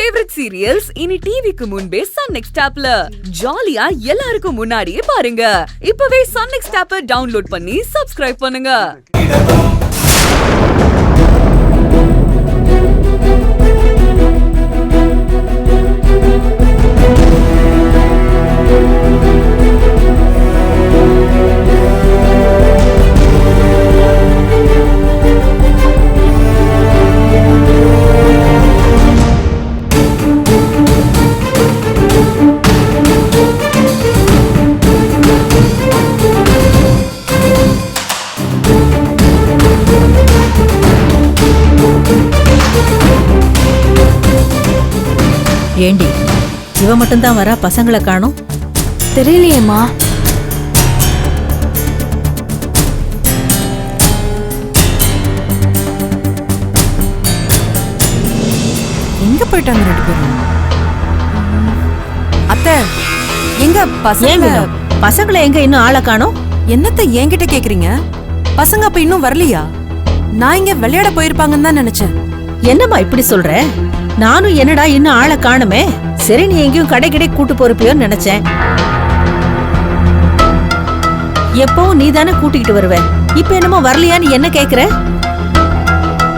Favourite serials இனி டிவிக்கு முன்பே சன் நெக்ஸ்ட் ஆப்ல ஜாலியா எல்லாருக்கும் முன்னாடியே பாருங்க. இப்பவே சன் நெக்ஸ்ட் ஆப்பை டவுன்லோட் பண்ணி சப்ஸ்கிரைப் பண்ணுங்க. ஏண்டி இவ மட்டும்தான் வரா, பசங்களை காணோம்? தெரியலையேம்மா. எங்க போயிட்டாங்க ரெண்டு பேரும்? அத்தை எங்க பசங்களை எங்க இன்னும் ஆளை காணோம்? என்னத்த என்கிட்ட கேக்குறீங்க? பசங்க அப்ப இன்னும் வரலையா? நான் இங்க விளையாட போயிருப்பாங்கன்னு தான் நினைச்சேன். என்னம்மா இப்படி சொல்ற? நானும் என்னடா இன்னும் ஆளை காணுமே, சரி நீ எங்கேயும் கடை கூட்டு போறப்பியோன்னு நினைச்சேன். எப்பவும் நீ தானே கூட்டிக்கிட்டு வருவ, இப்ப என்னமோ வரலையான்னு என்ன கேக்குற?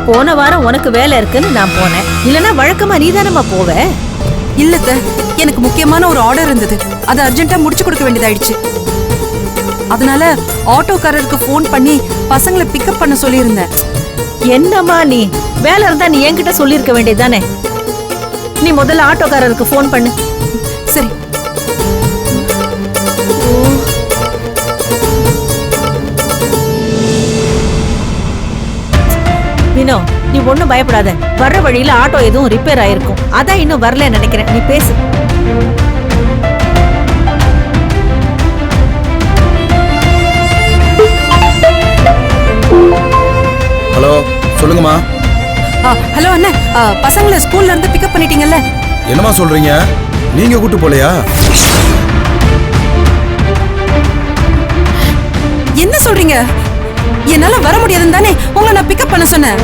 போன வாரம் உனக்கு வேலை இருக்குன்னு நான் போனேன், இல்லனா வழக்கமா நீ தானம்மா போவ. இல்லத்த, எனக்கு முக்கியமான ஒரு ஆர்டர் இருந்தது, அதை அர்ஜென்ட்டா முடிச்சு கொடுக்க வேண்டியதாயிடுச்சு. அதனால ஆட்டோக்காரருக்கு போன் பண்ணி பசங்களை பிக்கப் பண்ண சொல்லியிருந்தேன். என்னம்மா நீ வேலை இருந்தா நீ என்கிட்ட சொல்லிருக்க வேண்டியதானே? நீ முதல்ல ஆட்டோக்காரருக்கு போன் பண்ணு. சரி. வினோ, நீ ஒண்ணும் பயப்படாத, வர்ற வழியில ஆட்டோ எதுவும் ரிப்பேர் ஆயிருக்கும், அதான் இன்னும் வரல நினைக்கிறேன். நீ பேசு. ஹலோ, சொல்லுங்கம்மா. ஹலோ அண்ணா, பசங்களை ஸ்கூல்ல இருந்து பிக்கப் பண்ணிட்டீங்கல்ல? என்னமா சொல்றீங்க? நீங்க கூட்டு போலையா? என்ன சொல்றீங்க? என்னால வர முடியாதுன்னு தானே உங்களை நான் பிக்கப் பண்ண சொன்னேன்.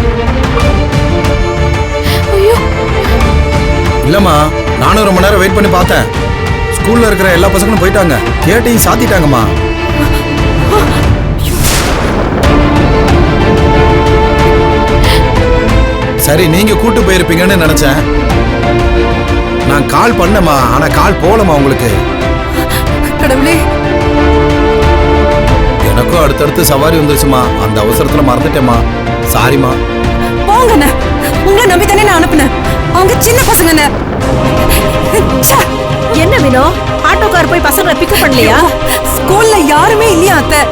இல்லம்மா, நானும் ரொம்ப நேரம் வெயிட் பண்ணி பார்த்தேன். ஸ்கூல்ல இருக்கிற எல்லா பசங்களும் போயிட்டாங்க, கேட்டையும் சாத்திட்டாங்கம்மா. சரி, நீங்க கூட்டு போயிருப்பீங்கன்னு நினைச்சேன். நான் கால் பண்ணமா, ஆனா கால் போலமா உங்களுக்கு. கடவுளே, எனக்கும் அடுத்தடுத்து சவாரி வந்துருச்சுமா, அந்த அவசரத்துல மறந்துட்டேம்மா, சாரிமா. போங்கண்ணா, உங்களை நம்பி தானே நான் அனுப்புனேன். அவங்க சின்ன பசங்க. என்ன வினோ, ஆட்டோக்கார் போய் பசங்களை பிக்கப் பண்ணலையா? ஸ்கூல்ல யாருமே இல்லையா அத்தை?